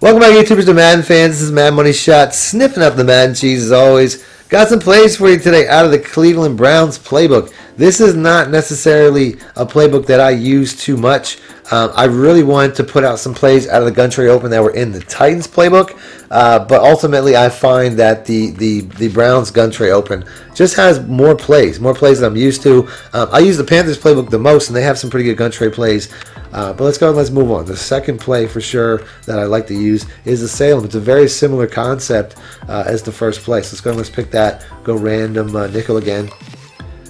Welcome back, YouTubers and Madden fans. This is Madden Money Shot, sniffing up the Madden cheese as always. Got some plays for you today out of the Cleveland Browns playbook. This is not necessarily a playbook that I use too much. I really wanted to put out some plays out of the Gun Tray Open that were in the Titans playbook, but ultimately I find that the Browns Gun Tray Open just has more plays than I'm used to. I use the Panthers playbook the most, and they have some pretty good Gun Tray plays. But let's go and let's move on. The second play for sure that I like to use is the Salem. It's a very similar concept as the first play. So let's go and let's pick that. Go random nickel again.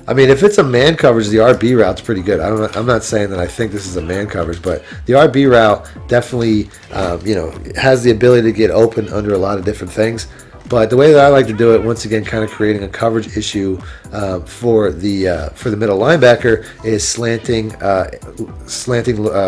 I mean, if it's a man coverage, the RB route's pretty good. I'm not saying that I think this is a man coverage, but the RB route definitely, has the ability to get open under a lot of different things. But the way that I like to do it, once again, kind of creating a coverage issue for the middle linebacker, is slanting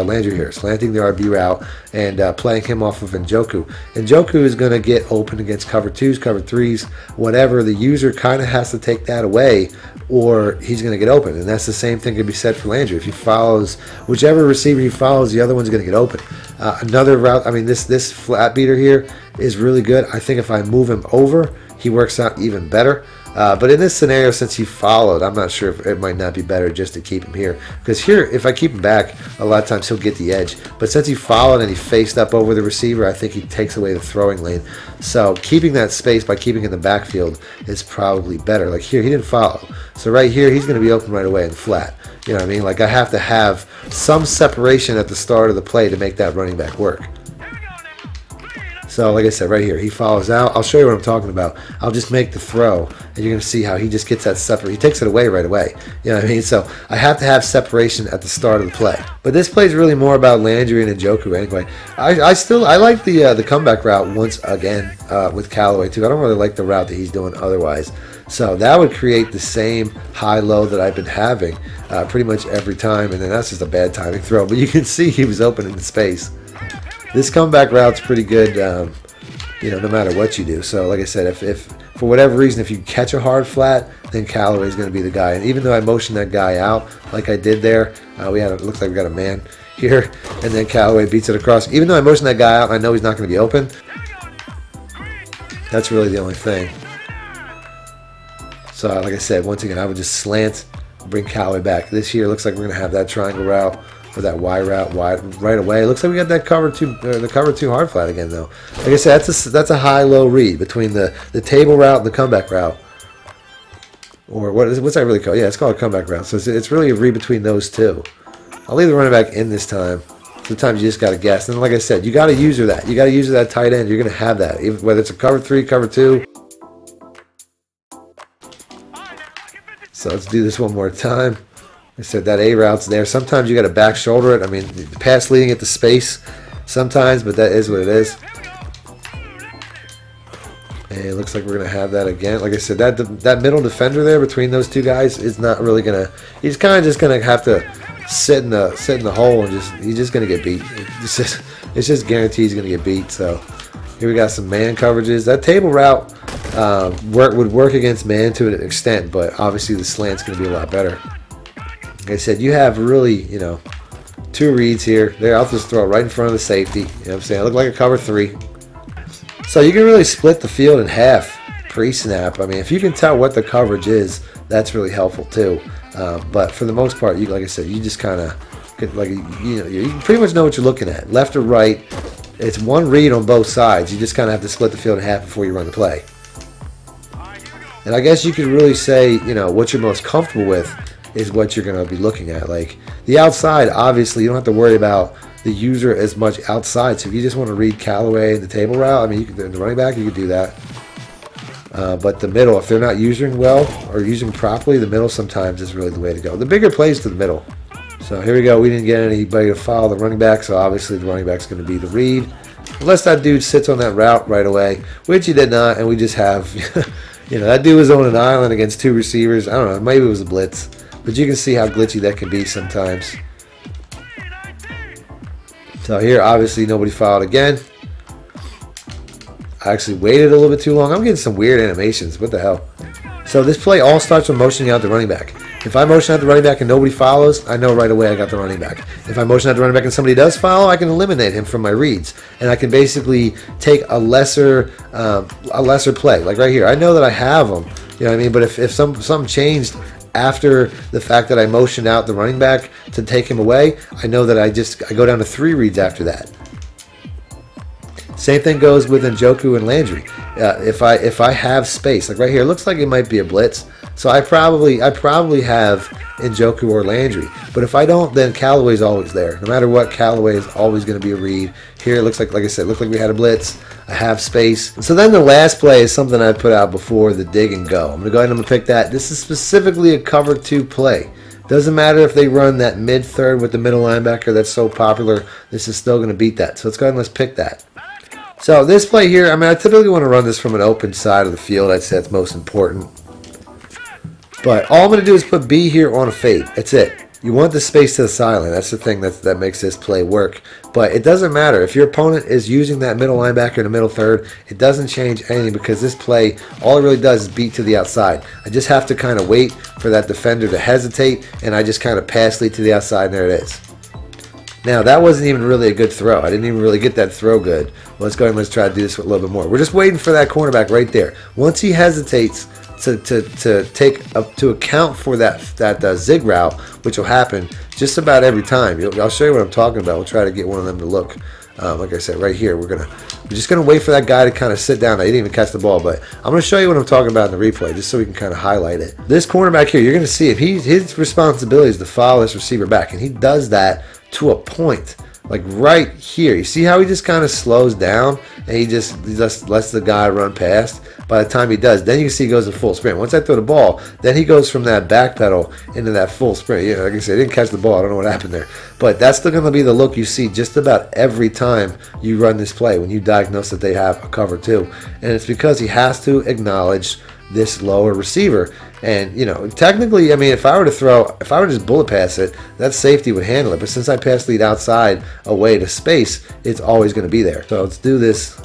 Landry here, slanting the RB route and playing him off of Njoku. Njoku is going to get open against cover twos, cover threes, whatever. The user kind of has to take that away, or he's going to get open. And that's the same thing can be said for Landry. If he follows whichever receiver he follows, the other one's going to get open. Another route, I mean, this flat beater here is really good. I think if I move him over, he works out even better. But in this scenario, since he followed, I'm not sure if it might not be better just to keep him here. Because here, if I keep him back, a lot of times he'll get the edge. But since he followed and he faced up over the receiver, I think he takes away the throwing lane. So keeping that space by keeping in the backfield is probably better. Like here, he didn't follow. So right here, he's going to be open right away and flat. You know what I mean? Like I have to have some separation at the start of the play to make that running back work. So like I said, right here, he follows out. I'll show you what I'm talking about. I'll just make the throw, and you're going to see how he just gets that separate. He takes it away right away. You know what I mean? So I have to have separation at the start of the play. But this play is really more about Landry and Njoku anyway. I like the comeback route once again with Callaway too. I don't really like the route that he's doing otherwise. So that would create the same high-low that I've been having pretty much every time, and then that's just a bad timing throw. But you can see he was open in space. This comeback route's pretty good, no matter what you do. So, like I said, if for whatever reason, if you catch a hard flat, then Callaway's going to be the guy. And even though I motioned that guy out like I did there, it looks like we got a man here, and then Callaway beats it across. Even though I motioned that guy out, I know he's not going to be open. That's really the only thing. So, like I said, once again, I would just slant, bring Callaway back. This here looks like we're going to have that triangle route. Or that Y route right away. It looks like we got that the cover two hard flat again though. Like I said, that's a high-low read between the table route and the comeback route. Or what's that really called? Yeah, it's called a comeback route. So it's really a read between those two. I'll leave the running back in this time. Sometimes you just got to guess. And like I said, you got to use that. You got to use that tight end. You're going to have that, even whether it's a cover three, cover two. So let's do this one more time. I said that A route's there. Sometimes you got to back shoulder it. I mean, the pass leading it to space sometimes, but that is what it is. And it looks like we're going to have that again. Like I said, that middle defender there between those two guys is not really going to. He's kind of just going to have to sit in the hole and he's just going to get beat. It's just guaranteed he's going to get beat. So here we got some man coverages. That table route would work against man to an extent, but obviously the slant's going to be a lot better. Like I said, you have really, two reads here. There, I'll just throw it right in front of the safety. You know what I'm saying? I look like a cover three. So you can really split the field in half pre-snap. I mean, if you can tell what the coverage is, that's really helpful too. But for the most part, like I said, you just kind of, you pretty much know what you're looking at. Left or right, it's one read on both sides. You just kind of have to split the field in half before you run the play. And I guess you could really say, what you're most comfortable with is what you're going to be looking at. Like the outside, obviously you don't have to worry about the user as much outside. So if you just want to read Callaway and the table route, I mean, you could, the running back, you could do that. But the middle, if they're not using well or using properly, the middle sometimes is really the way to go. The bigger plays to the middle. So here we go. We didn't get anybody to follow the running back, so obviously the running back's going to be the read. Unless that dude sits on that route right away, which he did not, and we just have, that dude was on an island against two receivers. I don't know, maybe it was a blitz. But you can see how glitchy that can be sometimes. So here, obviously, nobody fouled again. I actually waited a little bit too long. I'm getting some weird animations. What the hell? So this play all starts with motioning out the running back. If I motion out the running back and nobody follows, I know right away I got the running back. If I motion out the running back and somebody does follow, I can eliminate him from my reads, and I can basically take a lesser play. Like right here, I know that I have him. You know what I mean? But if something changed after the fact that I motioned out the running back to take him away, I know that I go down to 3 reads after that. Same thing goes with Njoku and Landry. If I have space, like right here, it looks like it might be a blitz, so I probably have Njoku or Landry. But if I don't, then Callaway's always there. No matter what, Callaway is always going to be a read. Here it looks like I said, it looked like we had a blitz. I have space. So then the last play is something I put out before, the dig and go. I'm going to go ahead and I'm going to pick that. This is specifically a cover 2 play. Doesn't matter if they run that mid-third with the middle linebacker that's so popular. This is still going to beat that. So let's go ahead and let's pick that. So this play here, I mean, I typically want to run this from an open side of the field. I'd say that's most important. But all I'm going to do is put B here on a fade. That's it. You want the space to the sideline. That's the thing that makes this play work. But it doesn't matter. If your opponent is using that middle linebacker in the middle third, it doesn't change anything because this play, all it really does is beat to the outside. I just have to kind of wait for that defender to hesitate, and I just kind of pass lead to the outside, and there it is. Now, that wasn't even really a good throw. I didn't even really get that throw good. Well, let's go ahead and let's try to do this a little bit more. We're just waiting for that cornerback right there. Once he hesitates to take up to account for that zig route, which will happen just about every time. I'll show you what I'm talking about. We'll try to get one of them to look. Like I said, right here, we're just gonna wait for that guy to kind of sit down. I didn't even catch the ball, but I'm gonna show you what I'm talking about in the replay, just so we can kind of highlight it. This cornerback here, you're gonna see if his responsibility is to follow this receiver back, and he does that to a point. Like right here, you see how he just kind of slows down and he just lets the guy run past. By the time he does, then you can see he goes in full sprint. Once I throw the ball, then he goes from that back pedal into that full sprint. Yeah, like I said, I didn't catch the ball. I don't know what happened there. But that's still going to be the look you see just about every time you run this play when you diagnose that they have a cover 2. And it's because he has to acknowledge this lower receiver. And, you know, technically, I mean, if I were to just bullet pass it, that safety would handle it. But since I pass lead outside away to space, it's always going to be there. So let's do this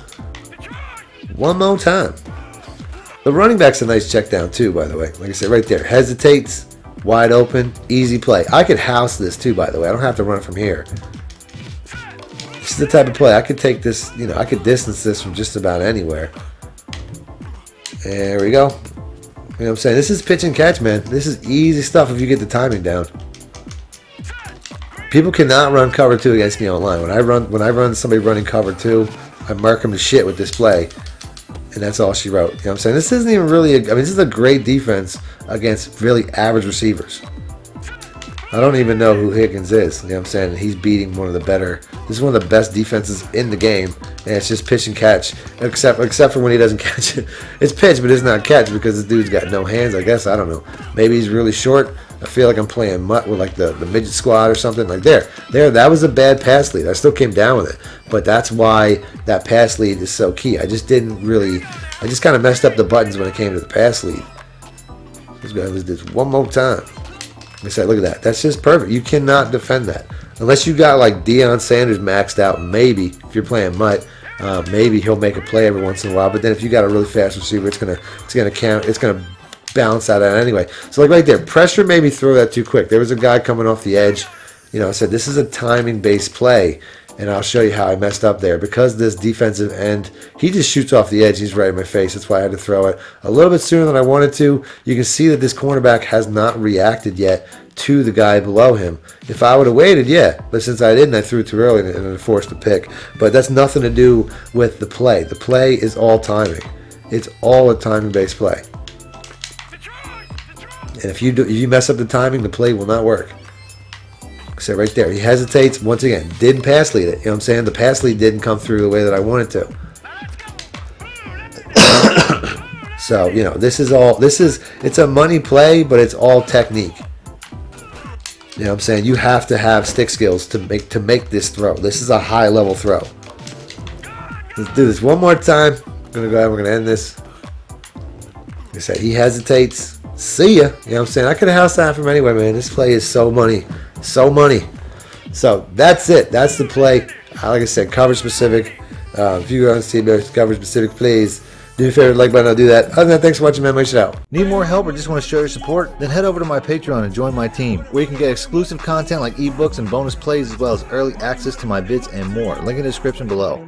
one more time. The running back's a nice check down too, by the way. Like I said, right there. Hesitates, wide open, easy play. I could house this too, by the way. I don't have to run it from here. This is the type of play. I could take this, you know, I could distance this from just about anywhere. There we go. You know what I'm saying? This is pitch and catch, man. This is easy stuff if you get the timing down. People cannot run cover 2 against me online. When I run somebody running cover 2, I mark them to shit with this play. And that's all she wrote. You know what I'm saying? This isn't even really, I mean, this is a great defense against really average receivers. I don't even know who Higgins is. You know what I'm saying? He's beating one of the better, this is one of the best defenses in the game. And it's just pitch and catch. Except for when he doesn't catch it. It's pitch, but it's not catch because this dude's got no hands, I guess. I don't know. Maybe he's really short. I feel like I'm playing mutt with like the midget squad or something. Like there, that was a bad pass lead. I still came down with it. But that's why that pass lead is so key. I just kind of messed up the buttons when it came to the pass lead. Let's go ahead and do this one more time. Like I said, look at that. That's just perfect. You cannot defend that. Unless you got like Deion Sanders maxed out, maybe, if you're playing mutt, maybe he'll make a play every once in a while. But then if you got a really fast receiver, it's gonna bounce out of it anyway. So like right there, pressure made me throw that too quick. There was a guy coming off the edge. You know, I said this is a timing-based play, and I'll show you how I messed up there. Because this defensive end, he just shoots off the edge. He's right in my face. That's why I had to throw it a little bit sooner than I wanted to. You can see that this cornerback has not reacted yet to the guy below him. If I would have waited, yeah. But since I didn't, I threw too early and I forced a pick. But that's nothing to do with the play. The play is all timing. It's all a timing-based play. And if you mess up the timing, the play will not work. So right there, he hesitates. Once again, didn't pass lead it. You know what I'm saying? The pass lead didn't come through the way that I wanted to. So, you know, it's a money play, but it's all technique. You know what I'm saying? You have to have stick skills to make this throw. This is a high level throw. Let's do this one more time. I'm gonna go ahead, we're gonna end this. Like I said, he hesitates. See ya. You know what I'm saying? I could have housed that from anywhere, man. This play is so money. So money. So that's it. That's the play. Like I said, coverage specific. If you want to see coverage specific plays, Do your favorite like button, I'll do that. Other than that, thanks for watching, man. Money Shot out. Need more help or just want to show your support? Then head over to my Patreon and join my team, where you can get exclusive content like ebooks and bonus plays, as well as early access to my vids and more. Link in the description below.